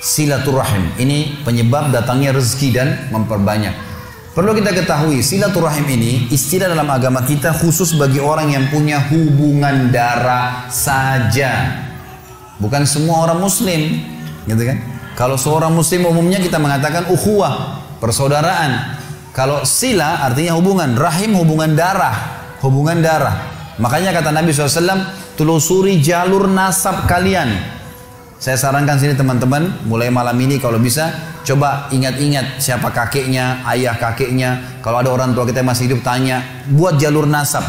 silaturahim. Ini penyebab datangnya rezeki dan memperbanyak. Perlu kita ketahui, silaturahim ini istilah dalam agama kita khusus bagi orang yang punya hubungan darah saja. Bukan semua orang muslim, gitu kan? Kalau seorang muslim umumnya kita mengatakan ukhuwah, persaudaraan. Kalau sila artinya hubungan, rahim hubungan darah, hubungan darah. Makanya kata Nabi SAW, telusuri jalur nasab kalian. Saya sarankan sini teman-teman, mulai malam ini kalau bisa, coba ingat-ingat siapa kakeknya, ayah kakeknya. Kalau ada orang tua kita yang masih hidup, tanya, buat jalur nasab.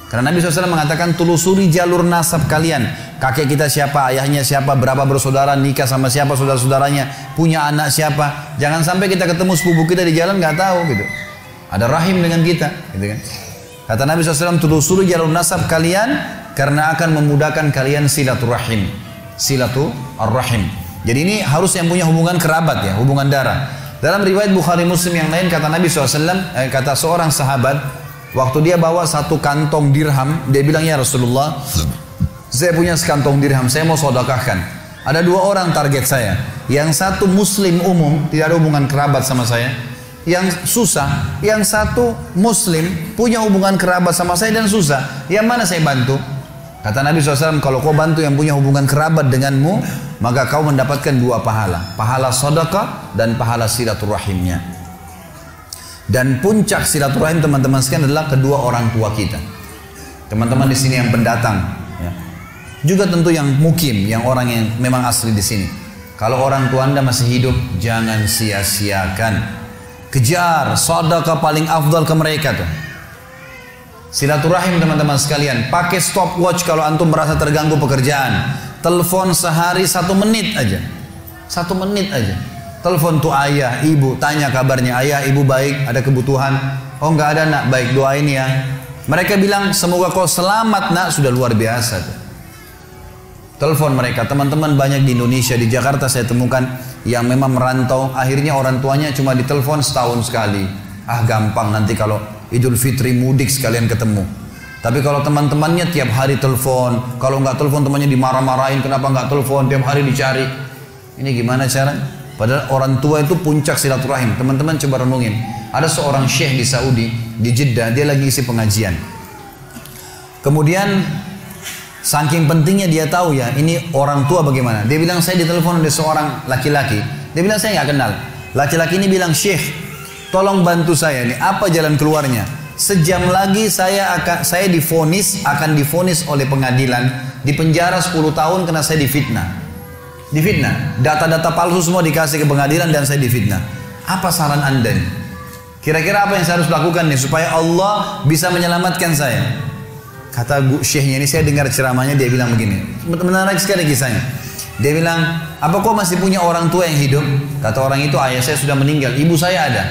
Karena Nabi SAW mengatakan, telusuri jalur nasab kalian. Kakek kita siapa, ayahnya siapa, berapa bersaudara, nikah sama siapa, saudara-saudaranya, punya anak siapa. Jangan sampai kita ketemu sepupu kita di jalan, nggak tahu gitu. Ada rahim dengan kita, gitu kan. Kata Nabi SAW, telusuri jalur nasab kalian, karena akan memudahkan kalian silaturahim. Silaturahim. Jadi ini harus yang punya hubungan kerabat ya, hubungan darah. Dalam riwayat Bukhari Muslim yang lain kata Nabi SAW, kata seorang sahabat, waktu dia bawa satu kantong dirham, dia bilang, ya Rasulullah, saya punya sekantong dirham, saya mau sedekahkan. Ada dua orang target saya. Yang satu muslim umum, tidak ada hubungan kerabat sama saya. Yang susah, yang satu muslim, punya hubungan kerabat sama saya dan susah. Yang mana saya bantu? Kata Nabi SAW, kalau kau bantu yang punya hubungan kerabat denganmu, maka kau mendapatkan dua pahala. Pahala sedekah dan pahala silaturahimnya. Dan puncak silaturahim teman-teman sekalian adalah kedua orang tua kita. Teman-teman di sini yang pendatang, ya. Juga tentu yang mukim, yang orang yang memang asli di sini. Kalau orang tua Anda masih hidup, jangan sia-siakan. Kejar sedekah paling afdal ke mereka tuh. Silaturahim teman-teman sekalian, pakai stopwatch kalau antum merasa terganggu pekerjaan. Telepon sehari 1 menit aja. 1 menit aja. Telepon tuh ayah, ibu, tanya kabarnya, ayah, ibu baik, ada kebutuhan? Oh enggak ada nak, baik doain ya. Mereka bilang semoga kau selamat nak, sudah luar biasa tuh. Telepon mereka, teman-teman banyak di Indonesia, di Jakarta saya temukan yang memang merantau, akhirnya orang tuanya cuma ditelepon setahun sekali. Ah gampang nanti kalau Idul Fitri mudik sekalian ketemu. Tapi kalau teman-temannya tiap hari telepon, kalau nggak telepon temannya dimarah-marahin, kenapa nggak telepon, tiap hari dicari. Ini gimana cara? Padahal orang tua itu puncak silaturahim. Teman-teman coba renungin. Ada seorang syekh di Saudi, di Jeddah, dia lagi isi pengajian. Kemudian saking pentingnya dia tahu ya, ini orang tua bagaimana. Dia bilang, saya ditelepon oleh seorang laki-laki. Dia bilang, saya nggak kenal. Laki-laki ini bilang, syekh, tolong bantu saya nih, apa jalan keluarnya? Sejam lagi saya akan divonis oleh pengadilan, dipenjara 10 tahun karena saya difitnah. Difitnah, data-data palsu semua dikasih ke pengadilan dan saya difitnah. Apa saran Anda nih? Kira-kira apa yang saya harus lakukan nih supaya Allah bisa menyelamatkan saya? Kata syekhnya ini, saya dengar ceramahnya, dia bilang begini, menarik sekali kisahnya. Dia bilang, apa kau masih punya orang tua yang hidup? Kata orang itu, ayah saya sudah meninggal, ibu saya ada.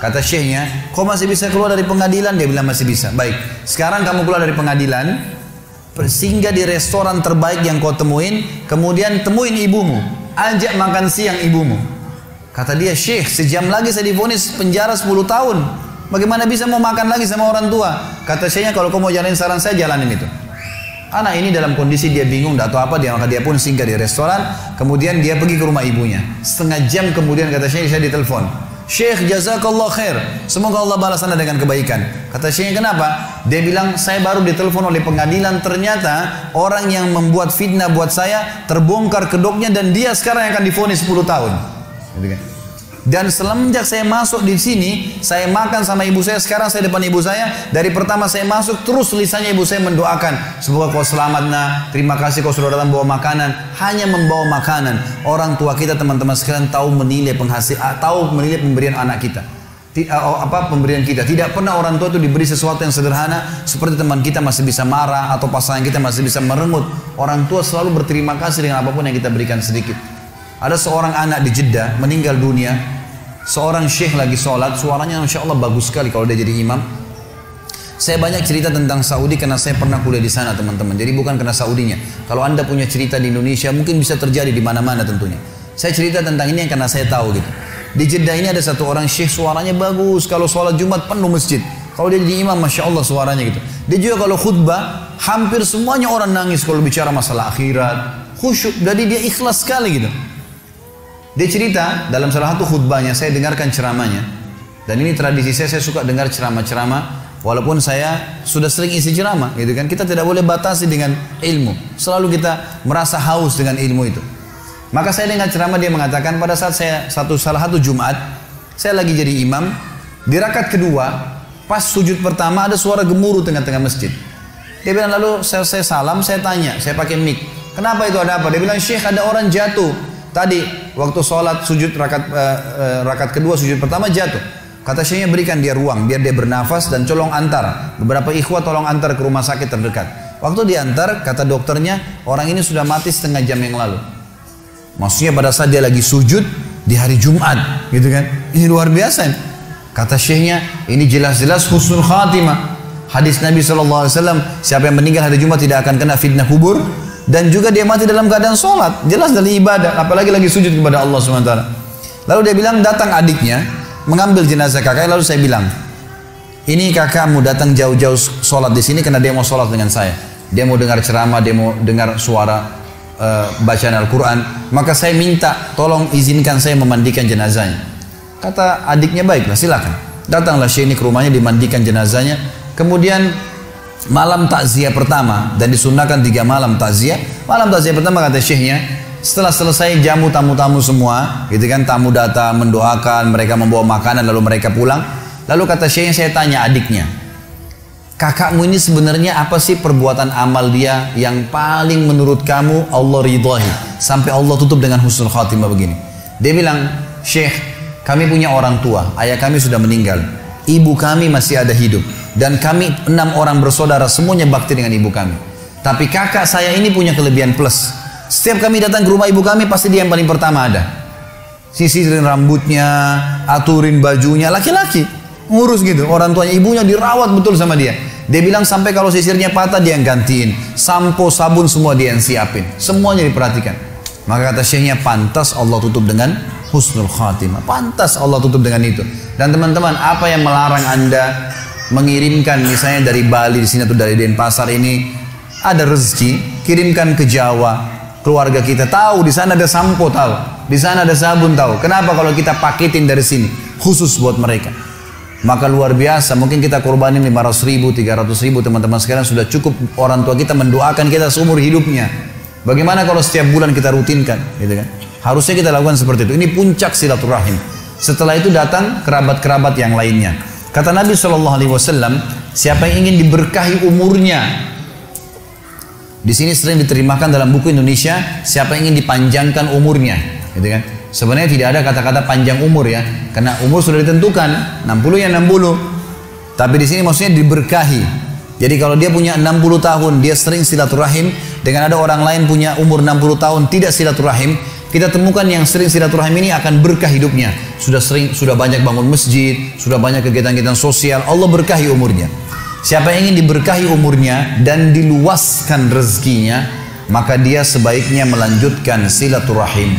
Kata syekhnya, kau masih bisa keluar dari pengadilan? Dia bilang masih bisa. Baik, sekarang kamu keluar dari pengadilan, singgah di restoran terbaik yang kau temuin, kemudian temuin ibumu, ajak makan siang ibumu. Kata dia, syekh, sejam lagi saya divonis penjara 10 tahun. Bagaimana bisa mau makan lagi sama orang tua? Kata syekhnya, kalau kau mau jalanin saran saya, jalanin itu. Anak ini dalam kondisi dia bingung, tidak tahu apa, maka dia pun singgah di restoran, kemudian dia pergi ke rumah ibunya. Setengah jam kemudian kata syekh, saya ditelepon. Syekh, jazakallah khair, semoga Allah balas Anda dengan kebaikan. Kata syekhnya, kenapa? Dia bilang, saya baru ditelepon oleh pengadilan, ternyata orang yang membuat fitnah buat saya terbongkar kedoknya dan dia sekarang akan divonis 10 tahun. Gitu kan? Dan semenjak saya masuk di sini, saya makan sama ibu saya, sekarang saya depan ibu saya, dari pertama saya masuk terus lisannya ibu saya mendoakan, semoga kau selamat nak, terima kasih kau sudah datang bawa makanan. Hanya membawa makanan. Orang tua kita teman-teman sekalian tahu menilai tahu menilai pemberian anak kita. Pemberian kita. Tidak pernah orang tua itu diberi sesuatu yang sederhana seperti teman kita masih bisa marah atau pasangan kita masih bisa merengut. Orang tua selalu berterima kasih dengan apapun yang kita berikan sedikit. Ada seorang anak di Jeddah meninggal dunia. Seorang syekh lagi sholat, suaranya Masya Allah bagus sekali kalau dia jadi imam. Saya banyak cerita tentang Saudi karena saya pernah kuliah di sana teman-teman. Jadi bukan karena Saudinya. Kalau Anda punya cerita di Indonesia mungkin bisa terjadi di mana-mana tentunya. Saya cerita tentang ini yang karena saya tahu gitu. Di Jeddah ini ada satu orang syekh, suaranya bagus. Kalau sholat Jumat penuh masjid. Kalau dia jadi imam, Masya Allah suaranya gitu. Dia juga kalau khutbah, hampir semuanya orang nangis kalau bicara masalah akhirat. Khusyuk, jadi dia ikhlas sekali gitu. Dia cerita dalam salah satu khutbahnya, saya dengarkan ceramahnya. Dan ini tradisi saya suka dengar ceramah-ceramah. Walaupun saya sudah sering isi ceramah, gitu kan. Kita tidak boleh batasi dengan ilmu. Selalu kita merasa haus dengan ilmu itu. Maka saya dengar ceramah, dia mengatakan pada saat saya salah satu Jumat, saya lagi jadi imam. Di rakaat kedua, pas sujud pertama ada suara gemuruh tengah-tengah masjid. Dia bilang, lalu saya salam, saya tanya, saya pakai mic. Kenapa itu, ada apa? Dia bilang, Syekh, ada orang jatuh. Tadi waktu sholat sujud rakaat kedua, sujud pertama jatuh. Kata Syekhnya, berikan dia ruang biar dia bernafas dan tolong antar. Beberapa ikhwah tolong antar ke rumah sakit terdekat. Waktu diantar, kata dokternya, orang ini sudah mati setengah jam yang lalu. Maksudnya pada saat dia lagi sujud di hari Jumat, gitu kan? Ini luar biasa. Kata Syekhnya, ini jelas-jelas husnul khatimah. Hadis Nabi SAW, siapa yang meninggal hari Jumat tidak akan kena fitnah kubur. Dan juga dia mati dalam keadaan sholat. Jelas dari ibadah, apalagi lagi sujud kepada Allah SWT. Lalu dia bilang, datang adiknya mengambil jenazah kakaknya. Lalu saya bilang, ini kakakmu datang jauh-jauh sholat di sini karena dia mau sholat dengan saya. Dia mau dengar ceramah, dia mau dengar suara bacaan Al-Quran. Maka saya minta, tolong izinkan saya memandikan jenazahnya. Kata adiknya, baiklah silakan. Datanglah Syekh ini ke rumahnya, dimandikan jenazahnya. Kemudian malam takziah pertama, dan disunahkan 3 malam takziah. Malam takziah pertama, kata Syekhnya, setelah selesai jamu tamu-tamu semua, gitu kan, tamu datang mendoakan, mereka membawa makanan lalu mereka pulang. Lalu kata Syekhnya, saya tanya adiknya, kakakmu ini sebenarnya apa sih perbuatan amal dia yang paling menurut kamu Allah ridhahi sampai Allah tutup dengan husnul khatimah begini? Dia bilang, Syekh, kami punya orang tua, ayah kami sudah meninggal, ibu kami masih ada hidup, dan kami 6 orang bersaudara semuanya bakti dengan ibu kami. Tapi kakak saya ini punya kelebihan plus. Setiap kami datang ke rumah ibu kami, pasti dia yang paling pertama ada. Sisirin rambutnya, aturin bajunya, laki-laki. Ngurus gitu, orang tuanya, ibunya dirawat betul sama dia. Dia bilang sampai kalau sisirnya patah dia yang gantiin. Sampo, sabun semua dia yang siapin. Semuanya diperhatikan. Maka kata Syekhnya, pantas Allah tutup dengan husnul khatimah. Pantas Allah tutup dengan itu. Dan teman-teman, apa yang melarang Anda mengirimkan misalnya dari Bali di sini atau dari Denpasar ini ada rezeki, kirimkan ke Jawa. Keluarga kita tahu di sana ada sampo, tahu di sana ada sabun, tahu. Kenapa kalau kita paketin dari sini khusus buat mereka? Maka luar biasa, mungkin kita korbanin 500.000, 300.000, teman-teman sekarang sudah cukup orang tua kita mendoakan kita seumur hidupnya. Bagaimana kalau setiap bulan kita rutinkan, gitu kan? Harusnya kita lakukan seperti itu. Ini puncak silaturahim. Setelah itu datang kerabat-kerabat yang lainnya. Kata Nabi SAW, siapa yang ingin diberkahi umurnya, di sini sering diterjemahkan dalam buku Indonesia, siapa yang ingin dipanjangkan umurnya, gitu kan? Sebenarnya tidak ada kata-kata panjang umur ya, karena umur sudah ditentukan, 60 ya 60. Tapi di sini maksudnya diberkahi. Jadi kalau dia punya 60 tahun, dia sering silaturahim, dengan ada orang lain punya umur 60 tahun tidak silaturahim, kita temukan yang sering silaturahim ini akan berkah hidupnya. Sudah banyak bangun masjid, sudah banyak kegiatan-kegiatan sosial, Allah berkahi umurnya. Siapa yang ingin diberkahi umurnya dan diluaskan rezekinya, maka dia sebaiknya melanjutkan silaturahim.